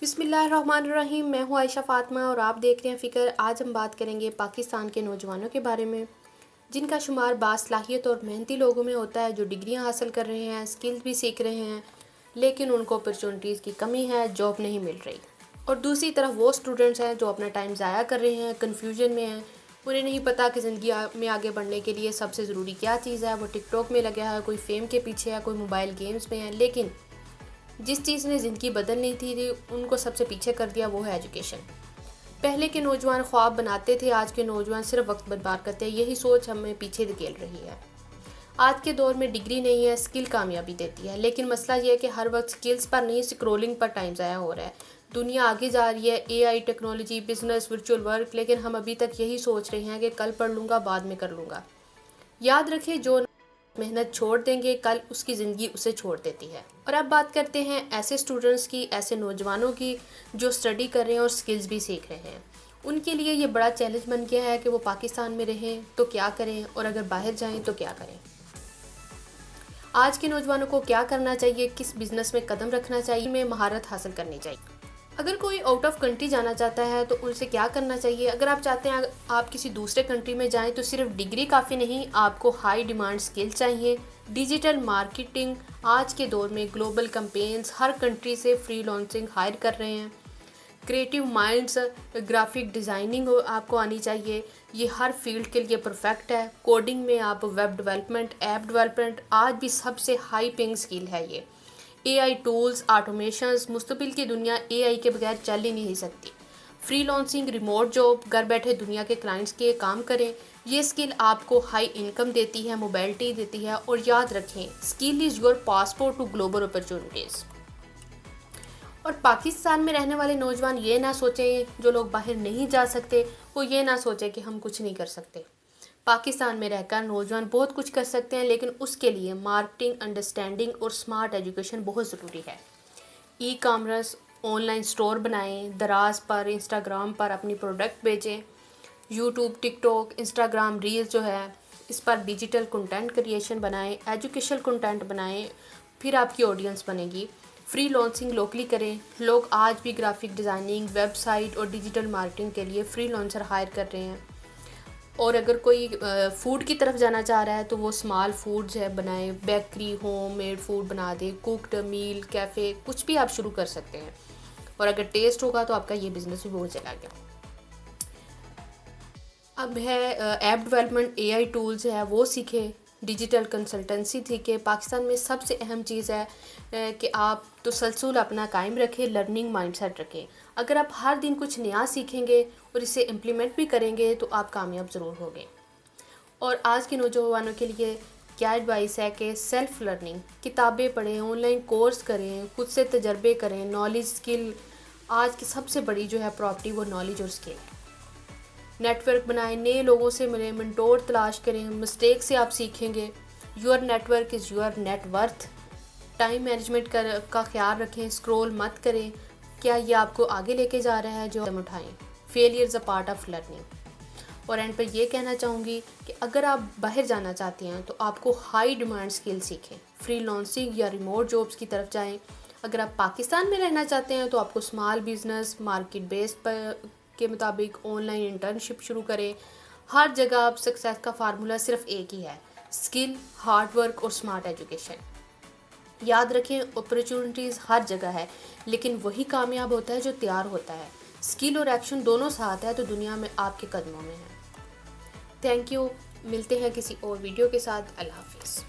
बिस्मिल्लाहिर्रहमानिर्रहीम। मैं हूँ आयशा फातिमा और आप देख रहे हैं फ़िक्र। आज हम बात करेंगे पाकिस्तान के नौजवानों के बारे में, जिनका शुमार बासलाहियत और मेहनती लोगों में होता है, जो डिग्रियाँ हासिल कर रहे हैं, स्किल्स भी सीख रहे हैं, लेकिन उनको अपॉर्चुनिटीज़ की कमी है, जॉब नहीं मिल रही। और दूसरी तरफ वो स्टूडेंट्स हैं जो अपना टाइम ज़ाया कर रहे हैं, कन्फ्यूजन में हैं, उन्हें नहीं पता कि ज़िंदगी में आगे बढ़ने के लिए सबसे ज़रूरी क्या चीज़ है। वो टिकटॉक में लगा है, कोई फेम के पीछे है, कोई मोबाइल गेम्स में है, लेकिन जिस चीज़ ने ज़िंदगी बदलनी थी उनको सबसे पीछे कर दिया, वो है एजुकेशन। पहले के नौजवान ख्वाब बनाते थे, आज के नौजवान सिर्फ वक्त बर्बाद करते हैं। यही सोच हमें पीछे धकेल रही है। आज के दौर में डिग्री नहीं है, स्किल कामयाबी देती है, लेकिन मसला ये है कि हर वक्त स्किल्स पर नहीं, स्क्रोलिंग पर टाइम ज़ाया हो रहा है। दुनिया आगे जा रही है, AI, technology, business, virtual work, लेकिन हम अभी तक यही सोच रहे हैं कि कल पढ़ लूँगा, बाद में कर लूँगा। याद रखें, जो मेहनत छोड़ देंगे, कल उसकी ज़िंदगी उसे छोड़ देती है। और अब बात करते हैं ऐसे स्टूडेंट्स की, ऐसे नौजवानों की जो स्टडी कर रहे हैं और स्किल्स भी सीख रहे हैं। उनके लिए ये बड़ा चैलेंज बन गया है कि वो पाकिस्तान में रहें तो क्या करें, और अगर बाहर जाएं तो क्या करें। आज के नौजवानों को क्या करना चाहिए, किस बिज़नेस में कदम रखना चाहिए, में महारत हासिल करनी चाहिए। अगर कोई आउट ऑफ कंट्री जाना चाहता है तो उनसे क्या करना चाहिए। अगर आप चाहते हैं आप किसी दूसरे कंट्री में जाएं तो सिर्फ डिग्री काफ़ी नहीं, आपको हाई डिमांड स्किल चाहिए। डिजिटल मार्केटिंग, आज के दौर में ग्लोबल कैंपेन्स, हर कंट्री से फ्रीलांसिंग हायर कर रहे हैं। क्रिएटिव माइंड्स, ग्राफिक डिज़ाइनिंग आपको आनी चाहिए, ये हर फील्ड के लिए परफेक्ट है। कोडिंग में आप वेब डेवलपमेंट, ऐप डेवलपमेंट, आज भी सबसे हाई पेइंग स्किल है ये। एआई टूल्स, ऑटोमेशंस, मुस्तकबिल की दुनिया एआई के बगैर चल ही नहीं सकती। फ्रीलांसिंग, रिमोट जॉब, घर बैठे दुनिया के क्लाइंट्स के काम करें, ये स्किल आपको हाई इनकम देती है, मोबिलिटी देती है। और याद रखें, skill is your passport to global opportunities. और पाकिस्तान में रहने वाले नौजवान ये ना सोचें, जो लोग बाहर नहीं जा सकते वो ये ना सोचें कि हम कुछ नहीं कर सकते। पाकिस्तान में रहकर नौजवान बहुत कुछ कर सकते हैं, लेकिन उसके लिए मार्केटिंग, अंडरस्टैंडिंग और स्मार्ट एजुकेशन बहुत ज़रूरी है। ई कॉमर्स, ऑनलाइन स्टोर बनाएं, दराज पर, इंस्टाग्राम पर अपनी प्रोडक्ट बेचें। यूट्यूब, टिकटॉक, इंस्टाग्राम रील्स जो है, इस पर डिजिटल कंटेंट क्रिएशन बनाएं, एजुकेशनल कंटेंट बनाएं, फिर आपकी ऑडियंस बनेगी। फ्री लॉन्चिंग लोकली करें। लोग आज भी ग्राफिक डिज़ाइनिंग, वेबसाइट और डिजिटल मार्केटिंग के लिए फ्री लॉन्चर हायर कर रहे हैं। और अगर कोई फूड की तरफ जाना चाह रहा है तो वो स्मॉल फूड्स है बनाए, बेकरी, होम मेड फूड बना दे, कुकड मील, कैफ़े, कुछ भी आप शुरू कर सकते हैं। और अगर टेस्ट होगा तो आपका ये बिज़नेस भी बहुत चला गया। अब है ऐप डेवलपमेंट, एआई टूल्स है वो सीखें, डिजिटल कंसल्टेंसी सीखें। पाकिस्तान में सबसे अहम चीज़ है कि आप तसलसल अपना कायम रखें, लर्निंग माइंडसेट रखें। अगर आप हर दिन कुछ नया सीखेंगे और इसे इम्प्लीमेंट भी करेंगे तो आप कामयाब ज़रूर होंगे। और आज के नौजवानों के लिए क्या एडवाइस है कि सेल्फ़ लर्निंग, किताबें पढ़ें, ऑनलाइन कोर्स करें, खुद से तजर्बे करें। नॉलेज स्किल, आज की सबसे बड़ी जो है प्रॉपर्टी वो नॉलेज और स्किल। नेटवर्क बनाएं, नए लोगों से मिलें, मेंटोर तलाश करें, मिस्टेक से आप सीखेंगे। Your network is your net worth. Time management का ख्याल रखें, स्क्रॉल मत करें। क्या ये आपको आगे लेके जा रहा है, जो कदम उठाएं। Failure is a part of learning. और एंड पर ये कहना चाहूँगी कि अगर आप बाहर जाना चाहते हैं तो आपको हाई डिमांड स्किल सीखें, फ्रीलांसिंग या रिमोट जॉब्स की तरफ जाएं। अगर आप पाकिस्तान में रहना चाहते हैं तो आपको स्मॉल बिजनेस, मार्केट बेस पर के मुताबिक ऑनलाइन इंटर्नशिप शुरू करें। हर जगह आप सक्सेस का फार्मूला सिर्फ एक ही है, स्किल, हार्ड वर्क और स्मार्ट एजुकेशन। याद रखें, अपॉर्चुनिटीज़ हर जगह है, लेकिन वही कामयाब होता है जो तैयार होता है। स्किल और एक्शन दोनों साथ है तो दुनिया में आपके कदमों में है। Thank you. मिलते हैं किसी और वीडियो के साथ। अल्लाह हाफिज़।